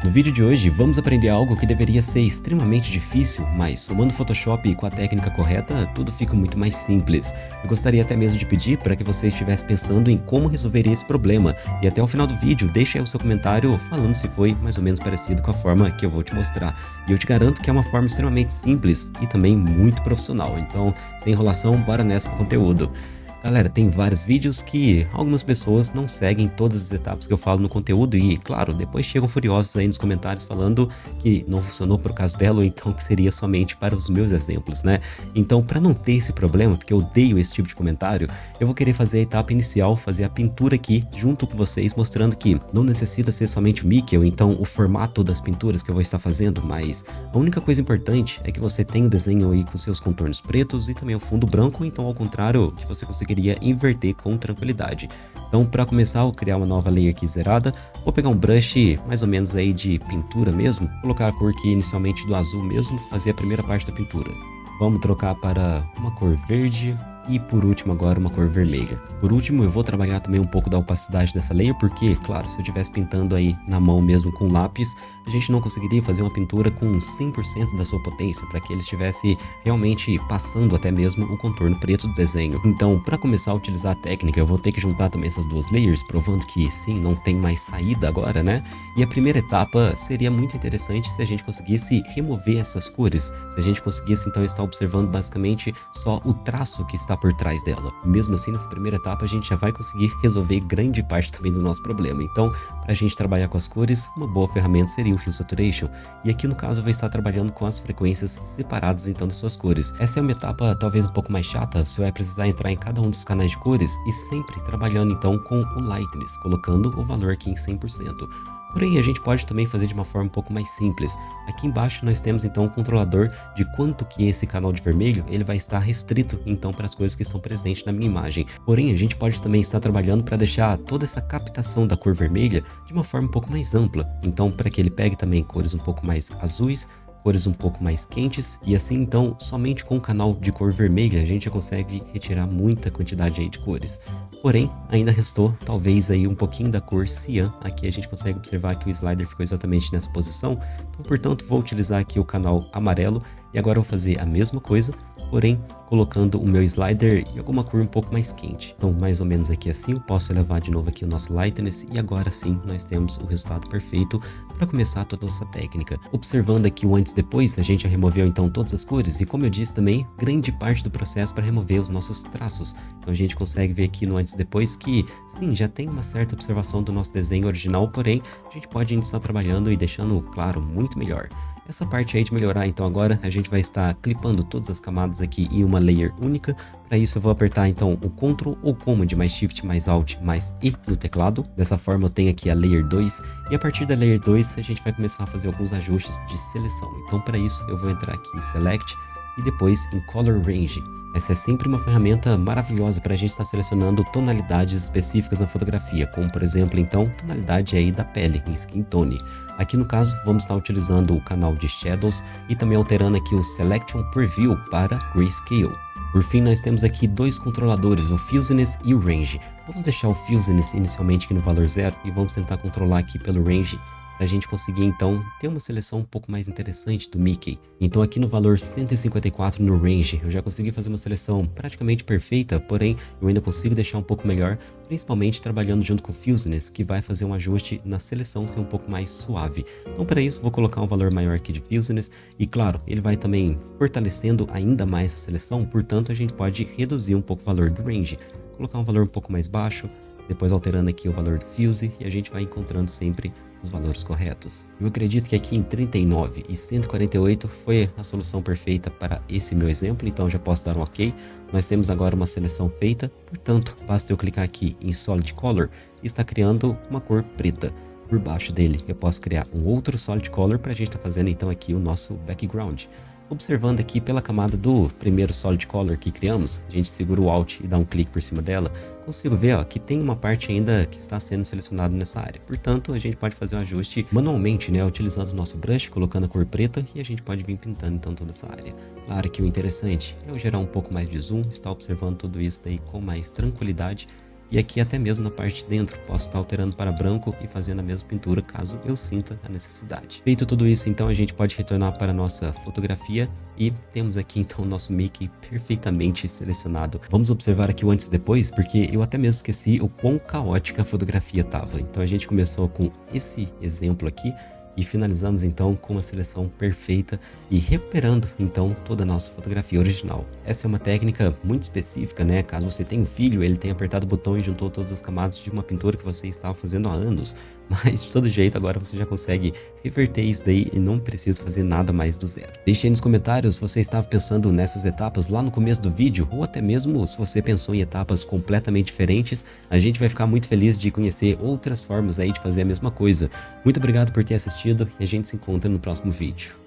No vídeo de hoje vamos aprender algo que deveria ser extremamente difícil, mas somando o Photoshop com a técnica correta, tudo fica muito mais simples. Eu gostaria até mesmo de pedir para que você estivesse pensando em como resolver esse problema e até o final do vídeo deixe aí o seu comentário falando se foi mais ou menos parecido com a forma que eu vou te mostrar. E eu te garanto que é uma forma extremamente simples e também muito profissional, então sem enrolação, bora nessa pro conteúdo. Galera, tem vários vídeos que algumas pessoas não seguem todas as etapas que eu falo no conteúdo e, claro, depois chegam furiosos aí nos comentários falando que não funcionou pro caso dela ou então que seria somente para os meus exemplos, né? Então, para não ter esse problema, porque eu odeio esse tipo de comentário, eu vou querer fazer a etapa inicial, fazer a pintura aqui junto com vocês, mostrando que não necessita ser somente o Mickey ou então o formato das pinturas que eu vou estar fazendo, mas a única coisa importante é que você tenha o desenho aí com seus contornos pretos e também o fundo branco, então ao contrário, que você conseguiria inverter com tranquilidade. Então, para começar, eu vou criar uma nova layer aqui zerada. Vou pegar um brush mais ou menos aí de pintura mesmo, colocar a cor aqui inicialmente do azul mesmo, fazer a primeira parte da pintura. Vamos trocar para uma cor verde e por último agora uma cor vermelha. Por último, eu vou trabalhar também um pouco da opacidade dessa layer, porque, claro, se eu estivesse pintando aí na mão mesmo com lápis, a gente não conseguiria fazer uma pintura com 100% da sua potência, para que ele estivesse realmente passando até mesmo o contorno preto do desenho. Então, para começar a utilizar a técnica, eu vou ter que juntar também essas duas layers, provando que sim, não tem mais saída agora, né? E a primeira etapa seria muito interessante se a gente conseguisse remover essas cores, se a gente conseguisse então estar observando basicamente só o traço que está por trás dela. Mesmo assim, nessa primeira etapa a gente já vai conseguir resolver grande parte também do nosso problema. Então, para a gente trabalhar com as cores, uma boa ferramenta seria o Hue Saturation. E aqui no caso eu vou estar trabalhando com as frequências separadas então das suas cores. Essa é uma etapa talvez um pouco mais chata, você vai precisar entrar em cada um dos canais de cores e sempre trabalhando então com o Lightness, colocando o valor aqui em 100%. Porém, a gente pode também fazer de uma forma um pouco mais simples. Aqui embaixo nós temos então um controlador de quanto que esse canal de vermelho ele vai estar restrito então para as cores que estão presentes na minha imagem. Porém, a gente pode também estar trabalhando para deixar toda essa captação da cor vermelha de uma forma um pouco mais ampla. Então, para que ele pegue também cores um pouco mais azuis, cores um pouco mais quentes, e assim então somente com o canal de cor vermelha a gente já consegue retirar muita quantidade aí de cores. Porém, ainda restou talvez aí um pouquinho da cor cian. Aqui a gente consegue observar que o slider ficou exatamente nessa posição, então portanto vou utilizar aqui o canal amarelo e agora eu vou fazer a mesma coisa, porém colocando o meu slider em alguma cor um pouco mais quente. Então mais ou menos aqui assim, eu posso elevar de novo aqui o nosso lightness e agora sim nós temos o resultado perfeito para começar toda essa técnica. Observando aqui o antes e depois, a gente já removeu então todas as cores e como eu disse também, grande parte do processo para remover os nossos traços. Então a gente consegue ver aqui no antes e depois que sim, já tem uma certa observação do nosso desenho original, porém a gente pode ainda estar trabalhando e deixando claro muito melhor. Essa parte aí de melhorar, então agora a gente vai estar clipando todas as camadas aqui em uma layer única. Para isso eu vou apertar então o Ctrl ou Command mais Shift mais Alt mais E no teclado. Dessa forma eu tenho aqui a layer 2 e a partir da layer 2 a gente vai começar a fazer alguns ajustes de seleção. Então para isso eu vou entrar aqui em Select e depois em Color Range. Essa é sempre uma ferramenta maravilhosa para a gente estar selecionando tonalidades específicas na fotografia, como por exemplo então tonalidade aí da pele, em Skin Tone. Aqui no caso vamos estar utilizando o canal de Shadows e também alterando aqui o Selection Preview para Grayscale. Por fim, nós temos aqui dois controladores, o Fuzziness e o Range. Vamos deixar o Fuzziness inicialmente aqui no valor 0 e vamos tentar controlar aqui pelo Range para a gente conseguir então ter uma seleção um pouco mais interessante do Mickey. Então aqui no valor 154 no Range, eu já consegui fazer uma seleção praticamente perfeita, porém eu ainda consigo deixar um pouco melhor, principalmente trabalhando junto com o Fuzziness, que vai fazer um ajuste na seleção ser um pouco mais suave. Então para isso vou colocar um valor maior aqui de Fuzziness e claro, ele vai também fortalecendo ainda mais a seleção, portanto a gente pode reduzir um pouco o valor do Range, colocar um valor um pouco mais baixo, depois alterando aqui o valor do Fuzzy e a gente vai encontrando sempre os valores corretos. Eu acredito que aqui em 39 e 148 foi a solução perfeita para esse meu exemplo, então já posso dar um OK. Nós temos agora uma seleção feita, portanto basta eu clicar aqui em Solid Color e está criando uma cor preta. Por baixo dele eu posso criar um outro Solid Color para a gente estar fazendo então aqui o nosso background. Observando aqui pela camada do primeiro Solid Color que criamos, a gente segura o Alt e dá um clique por cima dela, consigo ver ó, que tem uma parte ainda que está sendo selecionada nessa área. Portanto, a gente pode fazer um ajuste manualmente, né, utilizando o nosso brush, colocando a cor preta e a gente pode vir pintando então toda essa área. Claro que o interessante é eu gerar um pouco mais de zoom, estar observando tudo isso daí com mais tranquilidade e aqui até mesmo na parte de dentro, posso estar alterando para branco e fazendo a mesma pintura caso eu sinta a necessidade. Feito tudo isso, então a gente pode retornar para a nossa fotografia e temos aqui então o nosso Mickey perfeitamente selecionado. Vamos observar aqui o antes e depois, porque eu até mesmo esqueci o quão caótica a fotografia estava. Então a gente começou com esse exemplo aqui e finalizamos então com uma seleção perfeita e recuperando então toda a nossa fotografia original. Essa é uma técnica muito específica, né? Caso você tenha um filho, ele tenha apertado o botão e juntou todas as camadas de uma pintura que você estava fazendo há anos, mas de todo jeito agora você já consegue reverter isso daí e não precisa fazer nada mais do zero. Deixe aí nos comentários se você estava pensando nessas etapas lá no começo do vídeo, ou até mesmo se você pensou em etapas completamente diferentes. A gente vai ficar muito feliz de conhecer outras formas aí de fazer a mesma coisa. Muito obrigado por ter assistido e a gente se encontra no próximo vídeo.